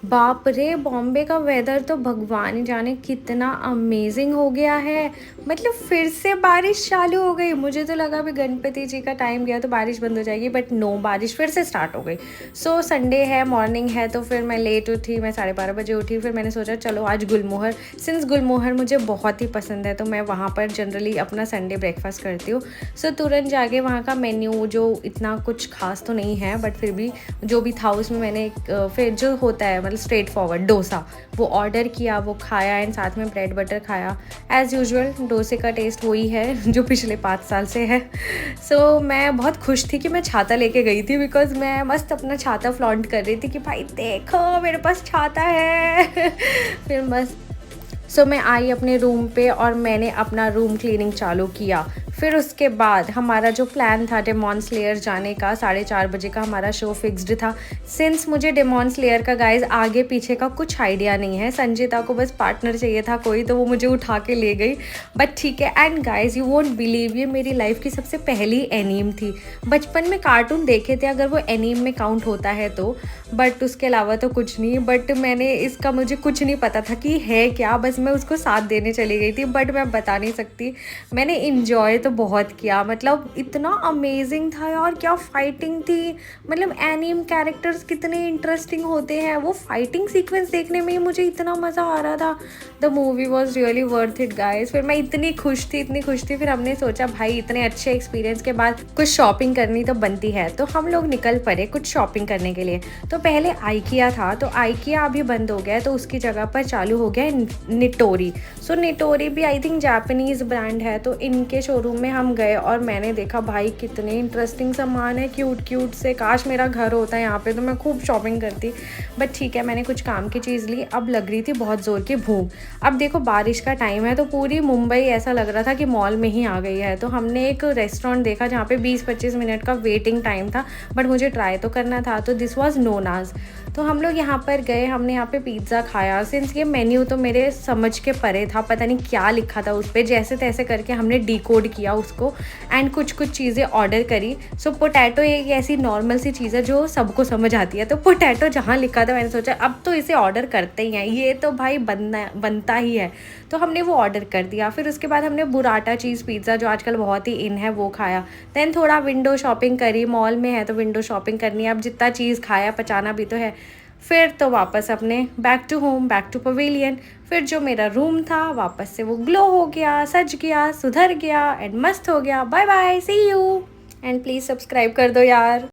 बाप रे! बॉम्बे का वेदर तो भगवान ही जाने कितना अमेज़िंग हो गया है। मतलब फिर से बारिश चालू हो गई। मुझे तो लगा अभी गणपति जी का टाइम गया तो बारिश बंद हो जाएगी, बट नो, बारिश फिर से स्टार्ट हो गई। सो संडे है, मॉर्निंग है, तो फिर मैं लेट उठी, मैं 12:30 बजे उठी। फिर मैंने सोचा चलो आज गुलमोहर, सिंस गुलमोहर मुझे बहुत ही पसंद है तो मैं वहाँ पर जनरली अपना संडे ब्रेकफ़ास्ट करती हूँ। सो तुरंत जाके वहाँ का मेन्यू जो इतना कुछ ख़ास तो नहीं है, बट फिर भी जो भी था उसमें मैंने फिर जो होता है मतलब स्ट्रेट फॉरवर्ड डोसा, वो ऑर्डर किया, वो खाया एंड साथ में ब्रेड बटर खाया। एज़ यूजुअल डोसे का टेस्ट वही है जो पिछले 5 साल से है। सो मैं बहुत खुश थी कि मैं छाता लेके गई थी, बिकॉज़ मैं मस्त अपना छाता फ्लॉन्ट कर रही थी कि भाई देखो मेरे पास छाता है। फिर मस्त मैं आई अपने रूम पे और मैंने अपना रूम क्लीनिंग चालू किया। फिर उसके बाद हमारा जो प्लान था डेमॉन स्लेयर जाने का, 4:30 बजे का हमारा शो फिक्स्ड था। सिंस मुझे डेमॉन स्लेयर का गाइज़ आगे पीछे का कुछ आइडिया नहीं है, संजीता को बस पार्टनर चाहिए था कोई, तो वो मुझे उठा के ले गई। बट ठीक है। And guys you won't believe, ये मेरी लाइफ़ की सबसे पहली एनीम थी। बचपन में कार्टून देखे थे अगर वो एनीम में काउंट होता है तो, बट उसके अलावा तो कुछ नहीं। बट मैंने इसका मुझे कुछ नहीं पता था कि है क्या, बस मैं उसको साथ देने चली गई थी, बट मैं बता नहीं सकती। मैंने इन्जॉय तो बहुत किया, मतलब इतना अमेजिंग था यार, क्या फाइटिंग थी। मतलब एनीम कैरेक्टर्स कितने इंटरेस्टिंग होते हैं, वो फाइटिंग सीक्वेंस देखने में ही मुझे इतना मज़ा आ रहा था। The movie was really worth it guys. फिर मैं इतनी खुश थी, फिर हमने सोचा भाई इतने अच्छे एक्सपीरियंस के बाद कुछ शॉपिंग करनी तो बनती है, तो हम लोग निकल पड़े कुछ शॉपिंग करने के लिए। तो पहले आइकिया था, तो आइकिया अभी बंद हो गया है, तो उसकी जगह पर चालू हो गया है निटोरी। सो निटोरी भी आई थिंक जापानीज़ ब्रांड है, तो इनके शोरूम में हम गए और मैंने देखा भाई कितने इंटरेस्टिंग सामान है, क्यूट क्यूट से। काश मेरा घर होता है यहाँ पे तो मैं खूब शॉपिंग करती। बट ठीक है, मैंने कुछ काम की चीज़ ली। अब लग रही थी बहुत ज़ोर की भूख। अब देखो बारिश का टाइम है तो पूरी मुंबई ऐसा लग रहा था कि मॉल में ही आ गई है। तो हमने एक रेस्टोरेंट देखा जहाँ पे 20-25 मिनट का वेटिंग टाइम था, बट मुझे ट्राई तो करना था, तो दिस वाज नोनाज। तो हम लोग यहाँ पर गए, हमने यहाँ पे पिज़्ज़ा खाया। सिंस ये मेन्यू तो मेरे समझ के परे था, पता नहीं क्या लिखा था उस पर, जैसे तैसे करके हमने डिकोड किया उसको एंड कुछ कुछ चीज़ें ऑर्डर करी। सो पोटैटो एक ऐसी नॉर्मल सी चीज़ है जो सबको समझ आती है, तो पोटैटो जहाँ लिखा था मैंने सोचा अब तो इसे ऑर्डर करते ही हैं, ये तो भाई बनता ही है। तो हमने वो ऑर्डर कर दिया। फिर उसके बाद हमने बुराटा चीज़ पिज़्ज़ा जो आजकल बहुत ही इन है वो खाया। देन थोड़ा विंडो शॉपिंग करी, मॉल में है तो विंडो शॉपिंग करनी है, अब जितना चीज़ खाया पचाना भी तो है। फिर तो वापस अपने back to home, back to pavilion. फिर जो मेरा रूम था वापस से वो ग्लो हो गया, सज गया, सुधर गया एंड मस्त हो गया। Bye bye, see you and please subscribe कर दो यार।